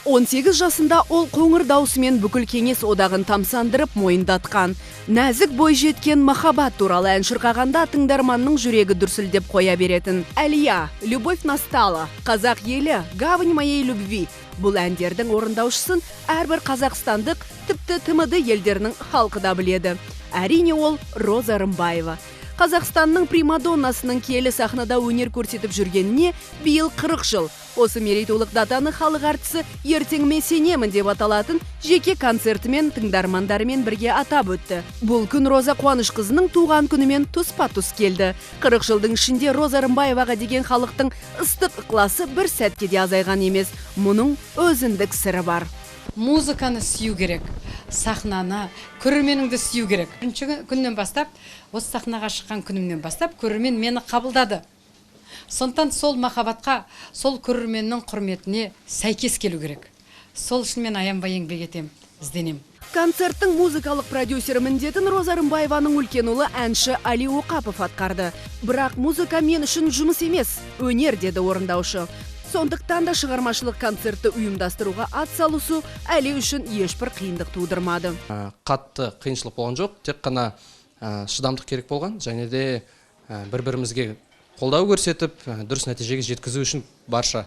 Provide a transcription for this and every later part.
18 жасында ол қоңыр даусымен бүкіл кеңес одағын тамсандырып мойындатқан. Нәзік бой жеткен махаббат туралы ән шырқағанда тыңдарманның жүрегі дүрсілдеп қоя беретін. Әлия, «Любовь настала», «Қазақ елі», «Гавань моей любви». Бұл әндердің орындаушысын әрбір қазақстандық, тіпті ТМД елдерінің халқы да біледі. Әрине ол Роза Рымбаева. Қазақстанның примадоннасының киелі сахнада өнер көрсетіп жүргеніне биыл 40 жыл. Осы мерейтойлық датаны халық әртісі «Ертеңіме сенемін» деп аталатын жеке концертімен тыңдармандарымен бірге атап өтті. Бұл күн Роза Қуанышқызының туған күнімен тұспа-тұс келді. 40 жылдың ішінде Роза Рымбаеваға деген халықтың ыстық ықыласы бір сәтке де азайған емес. Мұның өзіндік сыры бар. Музыканы сүю керек, сахнаны, көрерменіңді сүю керек. Бірінші күннен бастап, осы сахнаға шыққан күнімнен бастап, көрермен мені қабылдады. Сондықтан сол махаббатқа, сол көрерменнің құрметіне сәйкес келу керек. Сол үшін мен аянбай еңбек етем, ізденем. Концерттің музыкалық продюсері міндетін Роза Рымбаеваның үлкен ұлы әнші Али Оқапов атқарды. Бірақ музыка мен үшін жұмыс емес, өнер, деді орындаушы. Сондықтан да шығармашылық концертті ұйымдастыруға ат салысу Әли үшін ешбір қиындық тудырмады. Қатты қиыншылық болған жоқ, тек қана шыдамдық керек болған, және де бір-бірімізге қолдау көрсетіп, дұрыс нәтижеге жеткізу үшін барша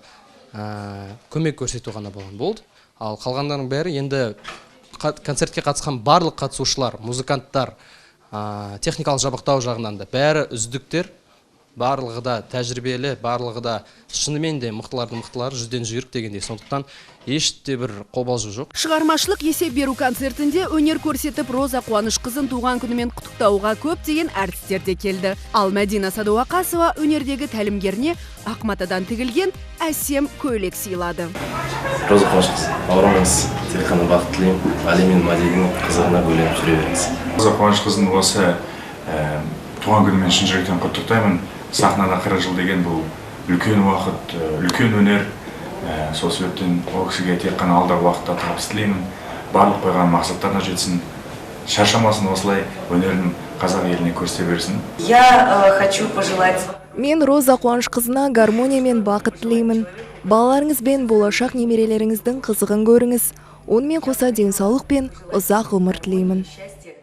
көмек көрсету ғана болған болды. Ал қалғандардың бәрі енді концертке қатысқан барлық қатысушылар, музыканттар, техникалық жабдықтау жағынан да бәрі үздіктер. Барлығы да тәжірибелі, барлығы да шынымен де мықтылардың мықтылары, жүзден жүйрік дегендей. Сондықтан еште бір қобалжу жоқ. Шығармашылық есеп беру концертінде өнер көрсетіп Роза Қуанышқызын туған күнімен құттықтауға көптеген әртістер де келді. Ал Мәдина Садуақасова өнердегі тәлімгеріне Ақматадан тігілген әсем көйлек сыйлады. Роза Қуанышқыз, ауырмаңыз, тек қана бақыт тілеймін. Али мен Мәдиненің қызығына бөленіп жүре беріңіз. Роза Қуанышқыздың осы туған күнімен шын жүректен құттықтаймын. Сахнада 40 жыл деген бұл үлкен уақыт, үлкен өнер. Сол себептен ол кісіге тек қана алдағы уақытта табыс тілеймін. Барлық қойған мақсаттарына жетсін. Шаршамасын, осылай өнерін қазақ еліне көрсете берсін. Я хочу пожелать. Мен Роза Қуанышқызына гармония мен бақыт тілеймін. Балаларыңыз бен болашақ немерелеріңіздің қызығын көріңіз. Онымен қоса денсаулық пен ұзақ ғұмыр тілеймін.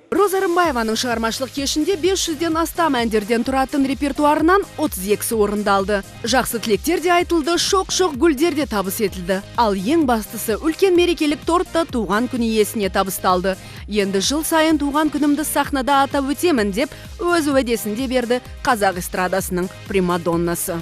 Роза Рымбаеваның шығармашылық кешінде 500-ден астам әндерден тұратын репертуарынан 32-сі орындалды. Жақсы тілектер де айтылды, шоқ-шоқ гүлдер де табыс етілді. Ал ең бастысы үлкен мерекелік тортта туған күн иесіне табысталды. Енді жыл сайын туған күнімді сахнада атап өтемін деп өз уәдесін де берді қазақ эстрадасының примадоннасы.